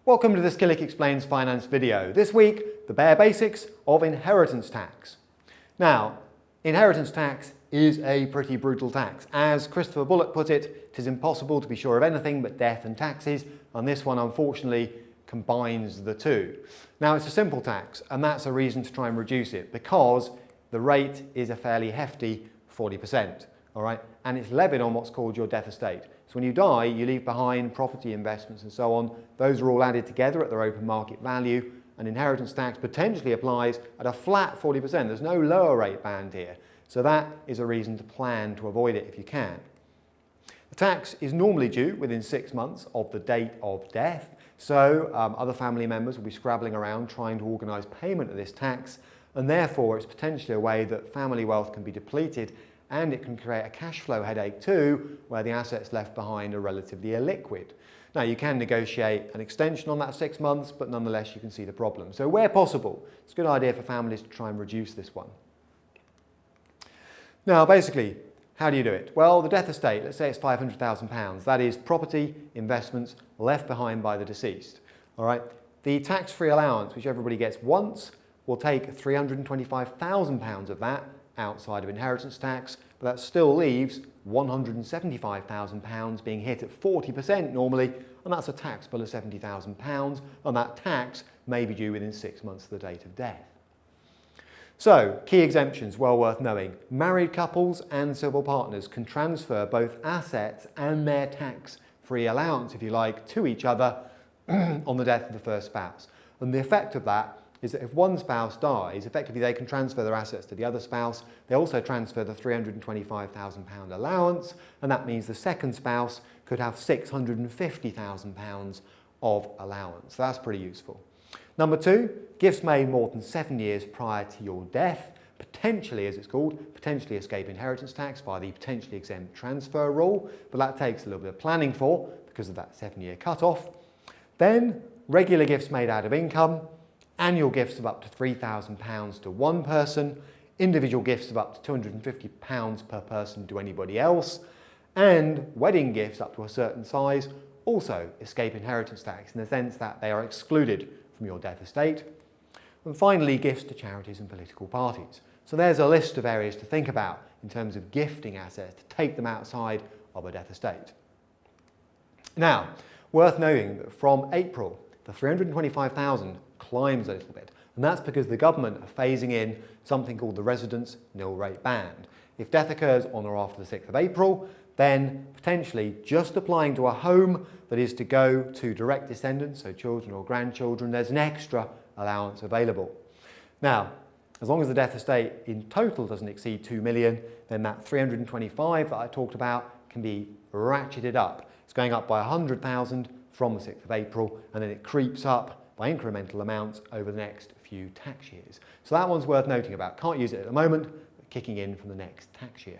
Welcome to this Killik Explains finance video. This week, the bare basics of inheritance tax. Now, inheritance tax is a pretty brutal tax. As Christopher Bullock put it, it is impossible to be sure of anything but death and taxes, and this one unfortunately combines the two. Now, it's a simple tax, and that's a reason to try and reduce it, because the rate is a fairly hefty 40%, all right? And it's levied on what's called your death estate. So when you die, you leave behind property, investments and so on. Those are all added together at their open market value, and inheritance tax potentially applies at a flat 40%. There's no lower rate band here. So that is a reason to plan to avoid it if you can. The tax is normally due within 6 months of the date of death. So other family members will be scrabbling around trying to organise payment of this tax, and therefore it's potentially a way that family wealth can be depleted, and it can create a cash flow headache too, where the assets left behind are relatively illiquid. Now, you can negotiate an extension on that 6 months, but nonetheless you can see the problem. So where possible, it's a good idea for families to try and reduce this one. Now, basically, how do you do it? Well, the death estate, let's say it's £500,000. That is property, investments left behind by the deceased. All right. The tax-free allowance, which everybody gets once, will take £325,000 of that outside of inheritance tax, but that still leaves £175,000 being hit at 40% normally, and that's a tax bill of £70,000, and that tax may be due within 6 months of the date of death. So, key exemptions, well worth knowing. Married couples and civil partners can transfer both assets and their tax-free allowance, if you like, to each other on the death of the first spouse. And the effect of that is that if one spouse dies, effectively they can transfer their assets to the other spouse. They also transfer the £325,000 allowance, and that means the second spouse could have £650,000 of allowance. So that's pretty useful. Number two, gifts made more than 7 years prior to your death, potentially, as it's called, potentially escape inheritance tax by the potentially exempt transfer rule, but that takes a little bit of planning for because of that 7-year cut-off. Then, regular gifts made out of income, annual gifts of up to £3,000 to one person, individual gifts of up to £250 per person to anybody else, and wedding gifts up to a certain size also escape inheritance tax in the sense that they are excluded from your death estate. And finally, gifts to charities and political parties. So there's a list of areas to think about in terms of gifting assets, to take them outside of a death estate. Now, worth noting that from April, the £325,000 climbs a little bit, and that's because the government are phasing in something called the Residence Nil Rate Band. If death occurs on or after the 6th of April, then potentially just applying to a home that is to go to direct descendants, so children or grandchildren, there's an extra allowance available. Now, as long as the death estate in total doesn't exceed 2 million, then that 325 that I talked about can be ratcheted up. It's going up by 100,000 from the 6th of April, and then it creeps up by incremental amounts over the next few tax years. So that one's worth noting about. Can't use it at the moment, but kicking in from the next tax year.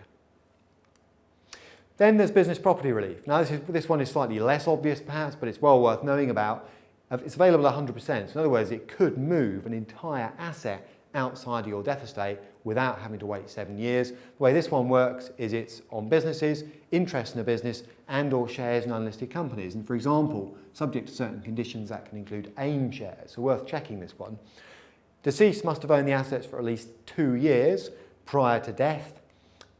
Then there's business property relief. Now this one is slightly less obvious perhaps, but it's well worth knowing about. It's available at 100%. So in other words, it could move an entire asset outside of your death estate without having to wait 7 years. The way this one works is it's on businesses, interest in a business, and or shares in unlisted companies. And for example, subject to certain conditions, that can include AIM shares. So worth checking this one. Deceased must have owned the assets for at least 2 years prior to death,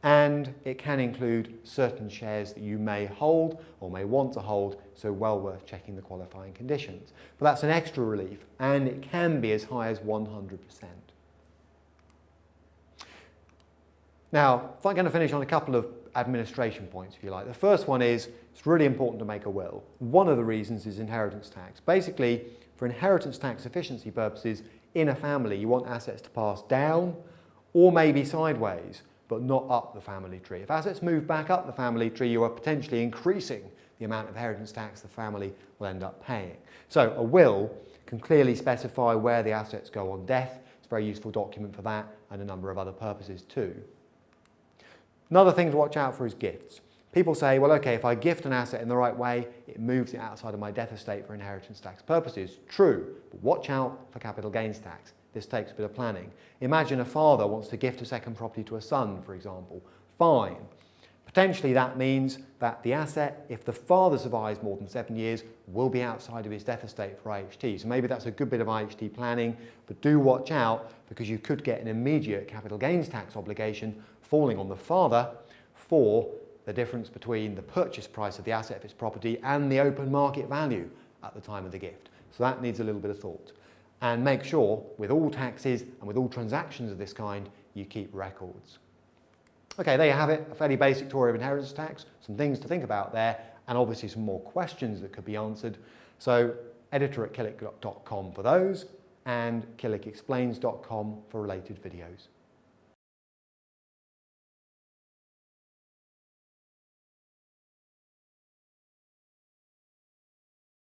and it can include certain shares that you may hold or may want to hold, so well worth checking the qualifying conditions. But that's an extra relief, and it can be as high as 100%. Now, I'm going to finish on a couple of administration points, if you like. The first one is, it's really important to make a will. One of the reasons is inheritance tax. Basically, for inheritance tax efficiency purposes, in a family, you want assets to pass down or maybe sideways, but not up the family tree. If assets move back up the family tree, you are potentially increasing the amount of inheritance tax the family will end up paying. So a will can clearly specify where the assets go on death. It's a very useful document for that and a number of other purposes too. Another thing to watch out for is gifts. People say, well, okay, if I gift an asset in the right way, it moves it outside of my death estate for inheritance tax purposes. True, but watch out for capital gains tax. This takes a bit of planning. Imagine a father wants to gift a second property to a son, for example. Fine. Potentially that means that the asset, if the father survives more than 7 years, will be outside of his death estate for IHT. So maybe that's a good bit of IHT planning, but do watch out because you could get an immediate capital gains tax obligation falling on the father for the difference between the purchase price of the asset of his property and the open market value at the time of the gift. So that needs a little bit of thought. And make sure with all taxes and with all transactions of this kind, you keep records. Okay, there you have it, a fairly basic tour of inheritance tax, some things to think about there, and obviously some more questions that could be answered. So editor@killik.com for those, and killikexplains.com for related videos.